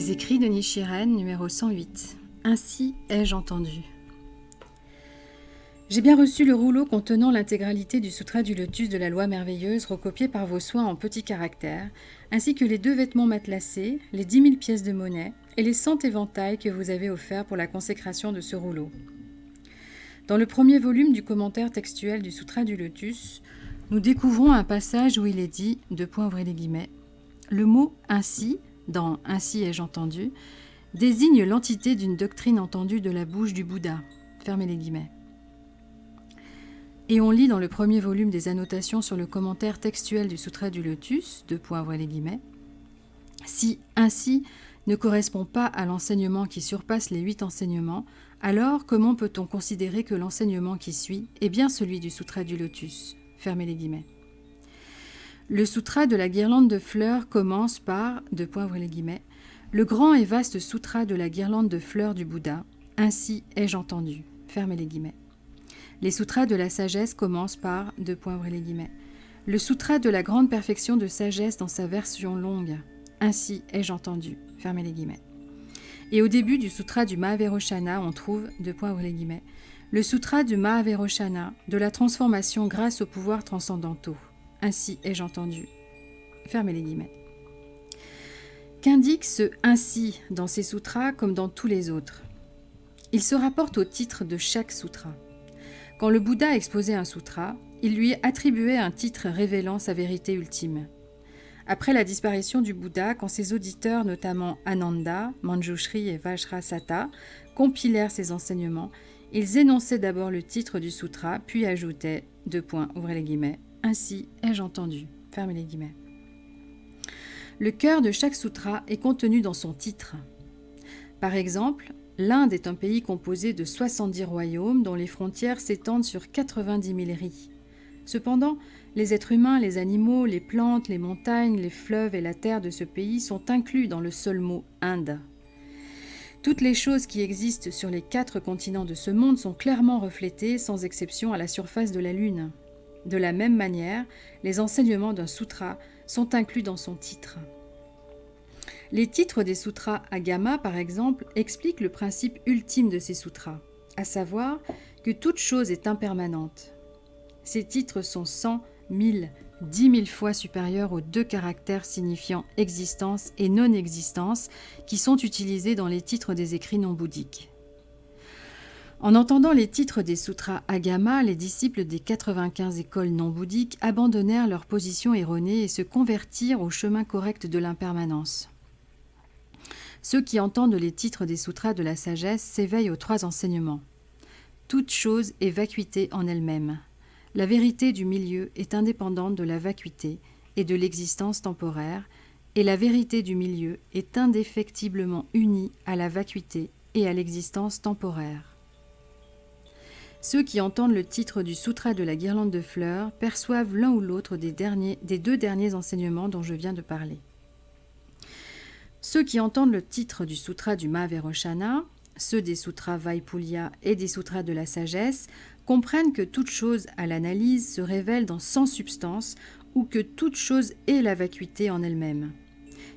Les écrits de Nichiren, numéro 108. Ainsi ai-je entendu. J'ai bien reçu le rouleau contenant l'intégralité du Sutra du Lotus de la Loi merveilleuse recopié par vos soins en petits caractères, ainsi que les 2 vêtements matelassés, les 10 000 pièces de monnaie et les 100 éventails que vous avez offerts pour la consécration de ce rouleau. Dans le premier volume du commentaire textuel du Sutra du Lotus, nous découvrons un passage où il est dit, le mot « ainsi » dans « ainsi ai-je entendu » désigne l'entité d'une doctrine entendue de la bouche du Bouddha. Fermez les guillemets. Et on lit dans le premier volume des annotations sur le commentaire textuel du Sutra du Lotus, si « ainsi » ne correspond pas à l'enseignement qui surpasse les 8 enseignements, alors comment peut-on considérer que l'enseignement qui suit est bien celui du Sutra du Lotus? Fermez les guillemets. Le Sutra de la guirlande de fleurs commence par, le grand et vaste Sutra de la guirlande de fleurs du Bouddha, ainsi ai-je entendu. Fermez les guillemets. Les sutras de la sagesse commencent par, le Sutra de la grande perfection de sagesse dans sa version longue, ainsi ai-je entendu. Fermez les guillemets. Et au début du Sutra du Mahaveroshana, on trouve, le Sutra du Mahaveroshana de la transformation grâce aux pouvoirs transcendantaux. Ainsi ai-je entendu. Fermez les guillemets. Qu'indique ce « ainsi » dans ces sutras comme dans tous les autres? Il se rapporte au titre de chaque sutra. Quand le Bouddha exposait un sutra, il lui attribuait un titre révélant sa vérité ultime. Après la disparition du Bouddha, quand ses auditeurs, notamment Ananda, Manjushri et Vajrasatta, compilèrent ses enseignements, ils énonçaient d'abord le titre du sutra, puis ajoutaient, ainsi ai-je entendu. Fermez les guillemets. Le cœur de chaque sutra est contenu dans son titre. Par exemple, l'Inde est un pays composé de 70 royaumes dont les frontières s'étendent sur 90 000 ris. Cependant, les êtres humains, les animaux, les plantes, les montagnes, les fleuves et la terre de ce pays sont inclus dans le seul mot « Inde ». Toutes les choses qui existent sur les 4 continents de ce monde sont clairement reflétées, sans exception, à la surface de la Lune. De la même manière, les enseignements d'un sutra sont inclus dans son titre. Les titres des sutras Agama, par exemple, expliquent le principe ultime de ces sutras, à savoir que toute chose est impermanente. Ces titres sont 100, 1000, 10 000 fois supérieurs aux 2 caractères signifiant existence et non-existence qui sont utilisés dans les titres des écrits non bouddhiques. En entendant les titres des sutras Agama, les disciples des 95 écoles non bouddhiques abandonnèrent leur position erronée et se convertirent au chemin correct de l'impermanence. Ceux qui entendent les titres des sutras de la sagesse s'éveillent aux 3 enseignements. Toute chose est vacuité en elle-même. La vérité du milieu est indépendante de la vacuité et de l'existence temporaire, et la vérité du milieu est indéfectiblement unie à la vacuité et à l'existence temporaire. Ceux qui entendent le titre du Sutra de la guirlande de fleurs perçoivent l'un ou l'autre des 2 derniers enseignements dont je viens de parler. Ceux qui entendent le titre du Sutra du Mahaveroshana, ceux des sutras Vaipulya et des sutras de la sagesse, comprennent que toute chose à l'analyse se révèle dans sans substance ou que toute chose est la vacuité en elle-même,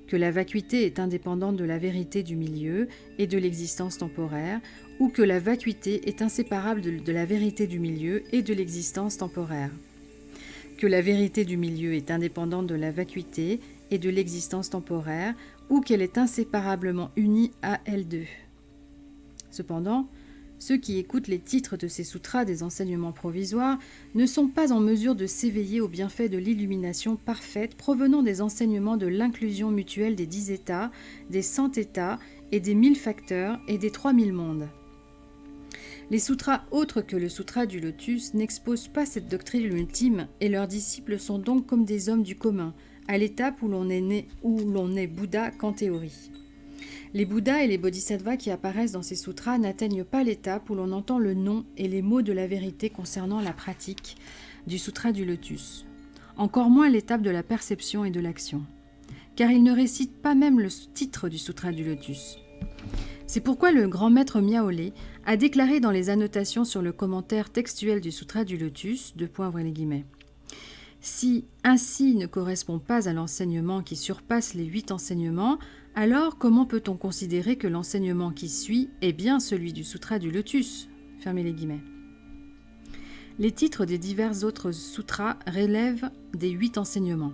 que la vacuité est indépendante de la vérité du milieu et de l'existence temporaire, ou que la vacuité est inséparable de la vérité du milieu et de l'existence temporaire, que la vérité du milieu est indépendante de la vacuité et de l'existence temporaire, ou qu'elle est inséparablement unie à elles deux. Cependant, ceux qui écoutent les titres de ces sutras des enseignements provisoires ne sont pas en mesure de s'éveiller au bienfait de l'illumination parfaite provenant des enseignements de l'inclusion mutuelle des 10 états, des 100 états et des 1000 facteurs et des 3000 mondes. Les sutras autres que le Sutra du Lotus n'exposent pas cette doctrine ultime et leurs disciples sont donc comme des hommes du commun, à l'étape où l'on est Bouddha qu'en théorie. Les Bouddhas et les Bodhisattvas qui apparaissent dans ces sutras n'atteignent pas l'étape où l'on entend le nom et les mots de la vérité concernant la pratique du Sutra du Lotus, encore moins l'étape de la perception et de l'action, car ils ne récitent pas même le titre du Sutra du Lotus. C'est pourquoi le grand maître Miaolé a déclaré dans les annotations sur le commentaire textuel du Sutra du Lotus, si ainsi ne correspond pas à l'enseignement qui surpasse les 8 enseignements, Alors, comment peut-on considérer que l'enseignement qui suit est bien celui du Sutra du Lotus ? Fermez les guillemets. Les titres des divers autres sutras relèvent des 8 enseignements.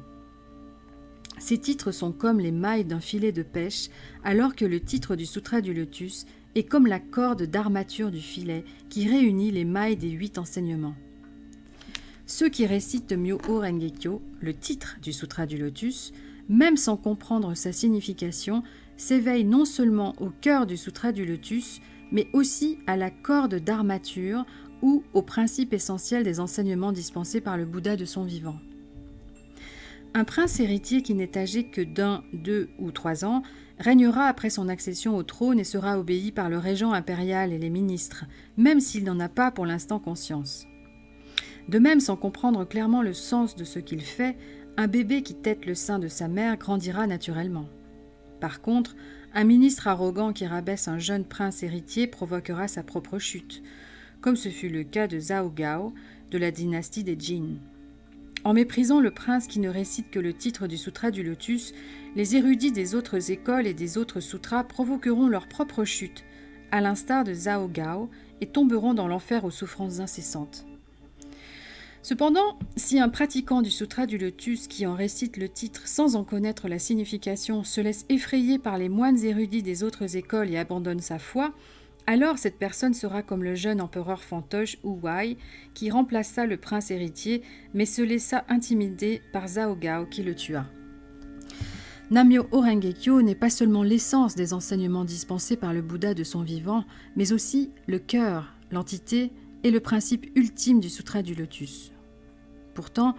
Ces titres sont comme les mailles d'un filet de pêche, alors que le titre du Sutra du Lotus est comme la corde d'armature du filet qui réunit les mailles des 8 enseignements. Ceux qui récitent Myoho Renge-kyo, le titre du Sutra du Lotus, même sans comprendre sa signification, s'éveillent non seulement au cœur du Sutra du Lotus, mais aussi à la corde d'armature ou au principe essentiel des enseignements dispensés par le Bouddha de son vivant. Un prince héritier qui n'est âgé que d'1, 2 ou 3 ans régnera après son accession au trône et sera obéi par le régent impérial et les ministres, même s'il n'en a pas pour l'instant conscience. De même, sans comprendre clairement le sens de ce qu'il fait, un bébé qui tète le sein de sa mère grandira naturellement. Par contre, un ministre arrogant qui rabaisse un jeune prince héritier provoquera sa propre chute, comme ce fut le cas de Zhao Gao de la dynastie des Jin. En méprisant le prince qui ne récite que le titre du Sutra du Lotus, les érudits des autres écoles et des autres sutras provoqueront leur propre chute, à l'instar de Zhao Gao, et tomberont dans l'enfer aux souffrances incessantes. Cependant, si un pratiquant du Sutra du Lotus qui en récite le titre sans en connaître la signification se laisse effrayer par les moines érudits des autres écoles et abandonne sa foi, alors cette personne sera comme le jeune empereur fantoche Wu Wei qui remplaça le prince héritier mais se laissa intimider par Zhao Gao qui le tua. Nam-myoho Renge-kyo n'est pas seulement l'essence des enseignements dispensés par le Bouddha de son vivant, mais aussi le cœur, l'entité et le principe ultime du Sutra du Lotus. Pourtant,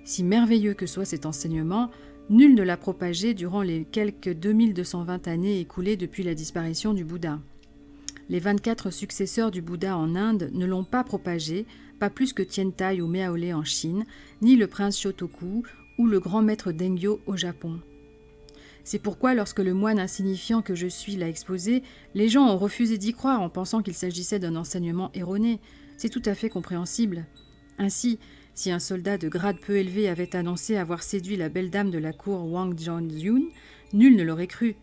si merveilleux que soit cet enseignement, nul ne l'a propagé durant les quelques 2220 années écoulées depuis la disparition du Bouddha. Les 24 successeurs du Bouddha en Inde ne l'ont pas propagé, pas plus que Tiantai ou Miaole en Chine, ni le prince Shotoku ou le grand maître Dengyo au Japon. C'est pourquoi lorsque le moine insignifiant que je suis l'a exposé, les gens ont refusé d'y croire en pensant qu'il s'agissait d'un enseignement erroné. C'est tout à fait compréhensible. Ainsi, si un soldat de grade peu élevé avait annoncé avoir séduit la belle dame de la cour Wang Zhongyun, nul ne l'aurait cru.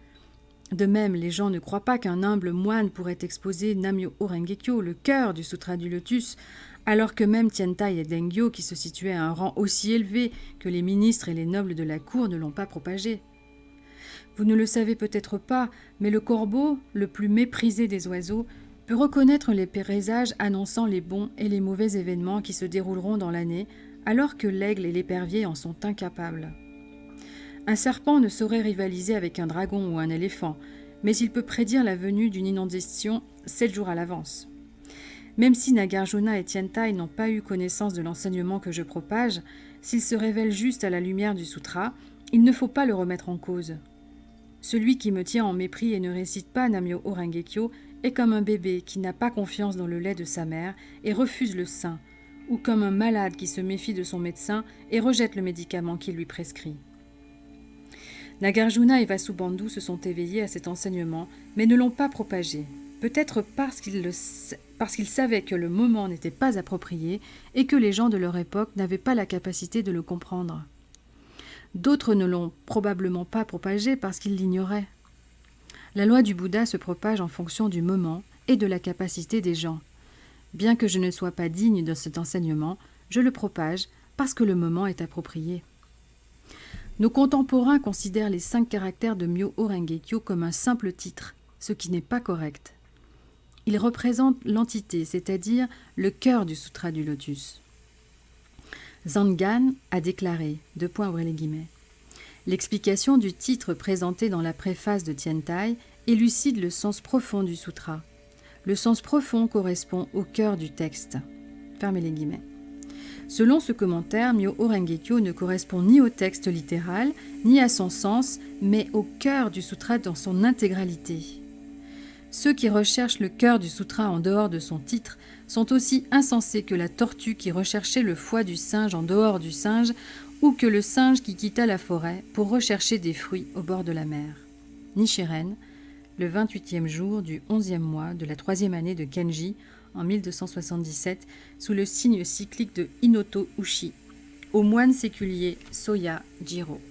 De même, les gens ne croient pas qu'un humble moine pourrait exposer Nam-myoho Renge-kyo, le cœur du Sutra du Lotus, alors que même Tiantai et Dengyo, qui se situaient à un rang aussi élevé que les ministres et les nobles de la cour, ne l'ont pas propagé. Vous ne le savez peut-être pas, mais le corbeau, le plus méprisé des oiseaux, peut reconnaître les présages annonçant les bons et les mauvais événements qui se dérouleront dans l'année, alors que l'aigle et l'épervier en sont incapables. Un serpent ne saurait rivaliser avec un dragon ou un éléphant, mais il peut prédire la venue d'une inondation 7 jours à l'avance. Même si Nagarjuna et Tiantai n'ont pas eu connaissance de l'enseignement que je propage, s'il se révèle juste à la lumière du sutra, il ne faut pas le remettre en cause. Celui qui me tient en mépris et ne récite pas Nam-myoho Renge-kyo est comme un bébé qui n'a pas confiance dans le lait de sa mère et refuse le sein, ou comme un malade qui se méfie de son médecin et rejette le médicament qu'il lui prescrit. Nagarjuna et Vasubandhu se sont éveillés à cet enseignement, mais ne l'ont pas propagé, peut-être parce qu'ils savaient que le moment n'était pas approprié et que les gens de leur époque n'avaient pas la capacité de le comprendre. D'autres ne l'ont probablement pas propagé parce qu'ils l'ignoraient. La loi du Bouddha se propage en fonction du moment et de la capacité des gens. Bien que je ne sois pas digne de cet enseignement, je le propage parce que le moment est approprié. Nos contemporains considèrent les 5 caractères de Myoho Renge-kyo comme un simple titre, ce qui n'est pas correct. Ils représentent l'entité, c'est-à-dire le cœur du Sutra du Lotus. Zangan a déclaré, : l'explication du titre présenté dans la préface de Tiantai élucide le sens profond du sutra. Le sens profond correspond au cœur du texte. Fermez les guillemets. Selon ce commentaire, Myoho Renge-kyo ne correspond ni au texte littéral, ni à son sens, mais au cœur du sutra dans son intégralité. Ceux qui recherchent le cœur du sutra en dehors de son titre sont aussi insensés que la tortue qui recherchait le foie du singe en dehors du singe, ou que le singe qui quitta la forêt pour rechercher des fruits au bord de la mer. Nichiren, le 28e jour du 11e mois de la 3e année de Kenji, en 1277, sous le signe cyclique de Hinoto Ushi, au moine séculier Soya Jiro.